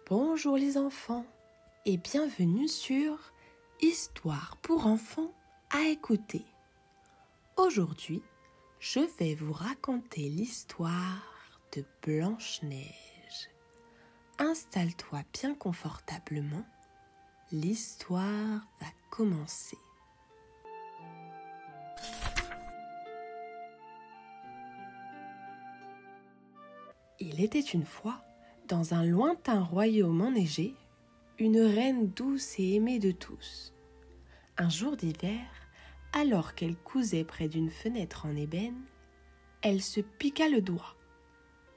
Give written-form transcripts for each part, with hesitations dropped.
Bonjour les enfants et bienvenue sur Histoire pour enfants à écouter. Aujourd'hui, je vais vous raconter l'histoire de Blanche-Neige. Installe-toi bien confortablement, l'histoire va commencer. Il était une fois, dans un lointain royaume enneigé, une reine douce et aimée de tous. Un jour d'hiver, alors qu'elle cousait près d'une fenêtre en ébène, elle se piqua le doigt,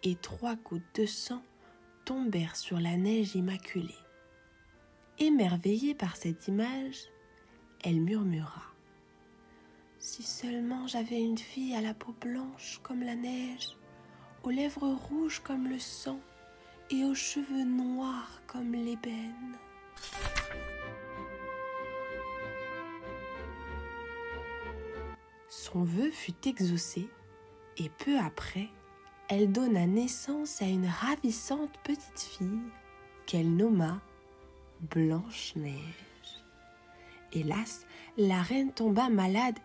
et 3 gouttes de sang tombèrent sur la neige immaculée. Émerveillée par cette image, elle murmura : « Si seulement j'avais une fille à la peau blanche comme la neige, aux lèvres rouges comme le sang et aux cheveux noirs comme l'ébène. » Son vœu fut exaucé et peu après, elle donna naissance à une ravissante petite fille qu'elle nomma Blanche-Neige. Hélas, la reine tomba malade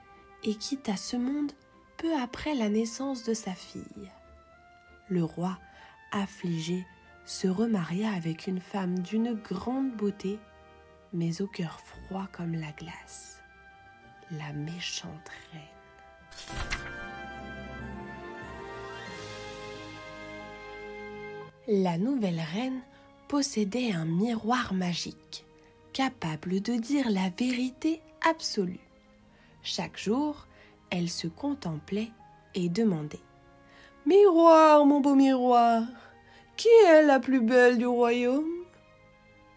et quitta ce monde peu après la naissance de sa fille. Le roi, affligé, se remaria avec une femme d'une grande beauté, mais au cœur froid comme la glace, la méchante reine. La nouvelle reine possédait un miroir magique, capable de dire la vérité absolue. Chaque jour, elle se contemplait et demandait : « Miroir, mon beau miroir, qui est la plus belle du royaume ?»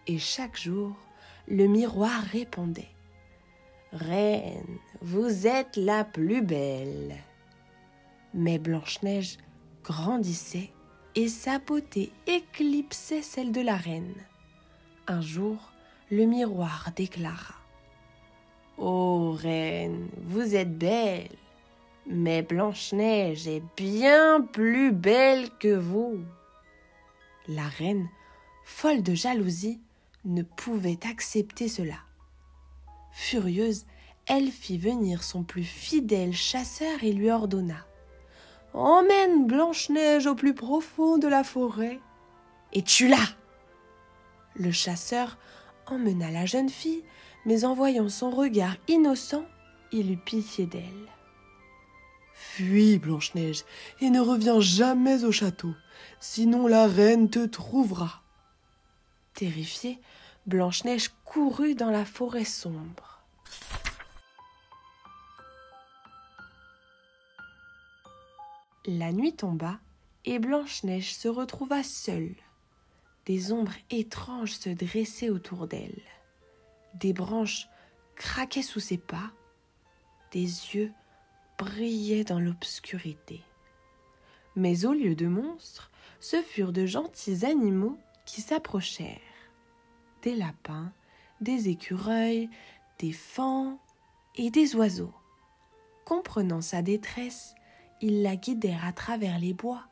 Et chaque jour, le miroir répondait : « Reine, vous êtes la plus belle. » Mais Blanche-Neige grandissait et sa beauté éclipsait celle de la reine. Un jour, le miroir déclara : « Ô reine, vous êtes belle, mais Blanche-Neige est bien plus belle que vous. » La reine, folle de jalousie, ne pouvait accepter cela. Furieuse, elle fit venir son plus fidèle chasseur et lui ordonna : « Emmène Blanche-Neige au plus profond de la forêt et tue-la !» Le chasseur emmena la jeune fille, mais en voyant son regard innocent, il eut pitié d'elle. « Fuis, Blanche-Neige, et ne reviens jamais au château, sinon la reine te trouvera. » Terrifiée, Blanche-Neige courut dans la forêt sombre. La nuit tomba et Blanche-Neige se retrouva seule. Des ombres étranges se dressaient autour d'elle. Des branches craquaient sous ses pas. Des yeux brillaient dans l'obscurité. Mais au lieu de monstres, ce furent de gentils animaux qui s'approchèrent. Des lapins, des écureuils, des faons et des oiseaux. Comprenant sa détresse, ils la guidèrent à travers les bois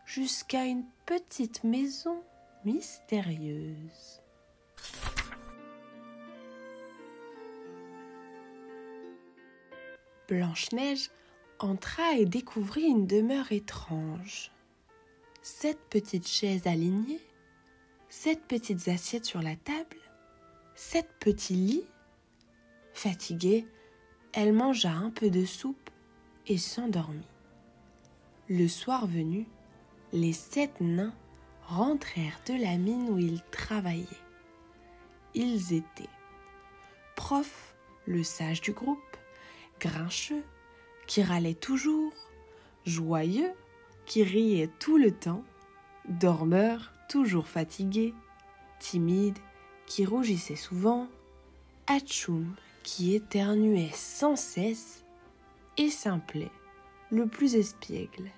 jusqu'à une petite maison mystérieuse. Blanche-Neige entra et découvrit une demeure étrange. 7 petites chaises alignées, 7 petites assiettes sur la table, 7 petits lits. Fatiguée, elle mangea un peu de soupe et s'endormit. Le soir venu, les 7 nains rentrèrent de la mine où ils travaillaient. Ils étaient Prof, le sage du groupe, Grincheux, qui râlait toujours, Joyeux, qui riait tout le temps, Dormeur, toujours fatigué, Timide, qui rougissait souvent, Atchoum, qui éternuait sans cesse, et Simplet, le plus espiègle.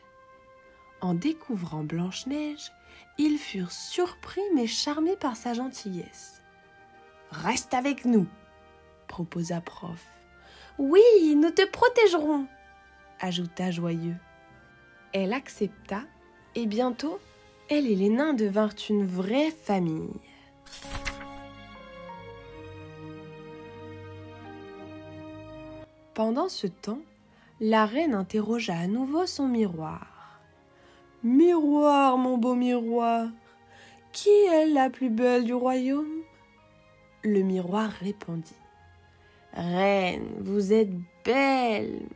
En découvrant Blanche-Neige, ils furent surpris mais charmés par sa gentillesse. « Reste avec nous !» proposa Prof. « Oui, nous te protégerons !» ajouta Joyeux. Elle accepta et bientôt, Elle et les nains devinrent une vraie famille. Pendant ce temps, la reine interrogea à nouveau son miroir. « Miroir, mon beau miroir, qui est la plus belle du royaume ?» Le miroir répondit. « Reine, vous êtes belle,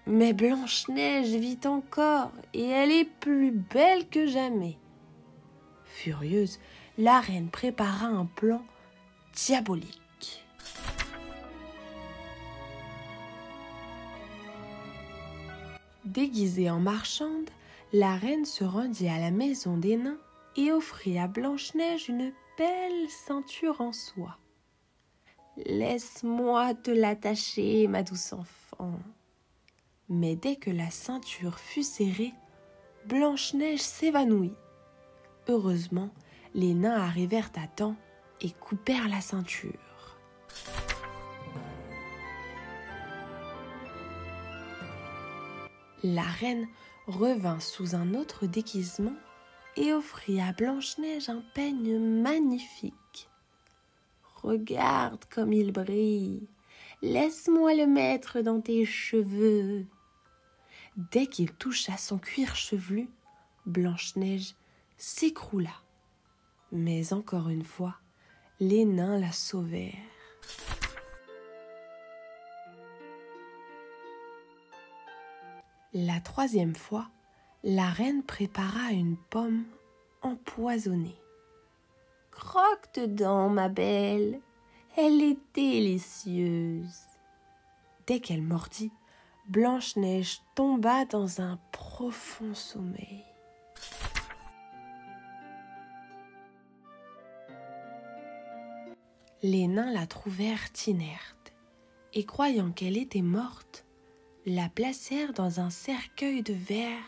mais Blanche-Neige vit encore et elle est plus belle que jamais. » Furieuse, la reine prépara un plan diabolique. Déguisée en marchande, la reine se rendit à la maison des nains et offrit à Blanche-Neige une belle ceinture en soie. « Laisse-moi te l'attacher, ma douce enfant. » Mais dès que la ceinture fut serrée, Blanche-Neige s'évanouit. Heureusement, les nains arrivèrent à temps et coupèrent la ceinture. La reine revint sous un autre déguisement et offrit à Blanche-Neige un peigne magnifique. « Regarde comme il brille, laisse-moi le mettre dans tes cheveux. » Dès qu'il toucha son cuir chevelu, Blanche-Neige s'écroula. Mais encore une fois, les nains la sauvèrent. La troisième fois, la reine prépara une pomme empoisonnée. « Croque dedans, ma belle, elle est délicieuse. » Dès qu'elle mordit, Blanche-Neige tomba dans un profond sommeil. Les nains la trouvèrent inerte et, croyant qu'elle était morte, la placèrent dans un cercueil de verre,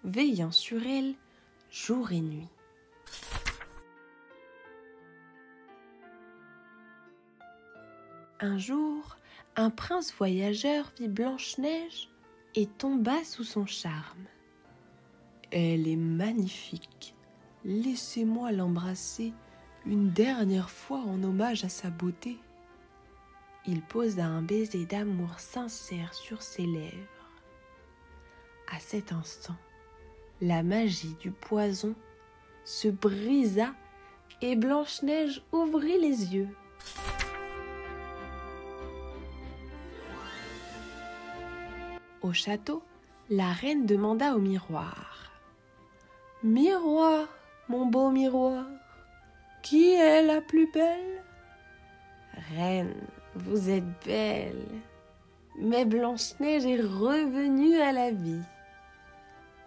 veillant sur elle jour et nuit. Un jour, un prince voyageur vit Blanche-Neige et tomba sous son charme. « Elle est magnifique, laissez-moi l'embrasser une dernière fois en hommage à sa beauté. » Il posa un baiser d'amour sincère sur ses lèvres. À cet instant, la magie du poison se brisa et Blanche-Neige ouvrit les yeux. Au château, la reine demanda au miroir. « Miroir, mon beau miroir, qui est la plus belle ?»« Reine, vous êtes belle, mais Blanche-Neige est revenue à la vie. »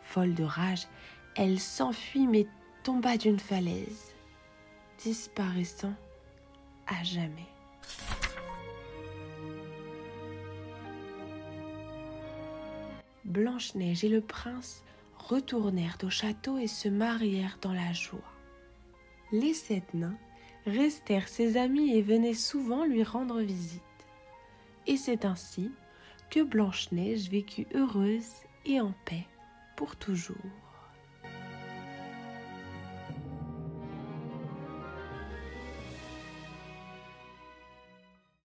Folle de rage, elle s'enfuit mais tomba d'une falaise, disparaissant à jamais. Blanche-Neige et le prince retournèrent au château et se marièrent dans la joie. Les 7 nains restèrent ses amis et venaient souvent lui rendre visite. Et c'est ainsi que Blanche-Neige vécut heureuse et en paix pour toujours.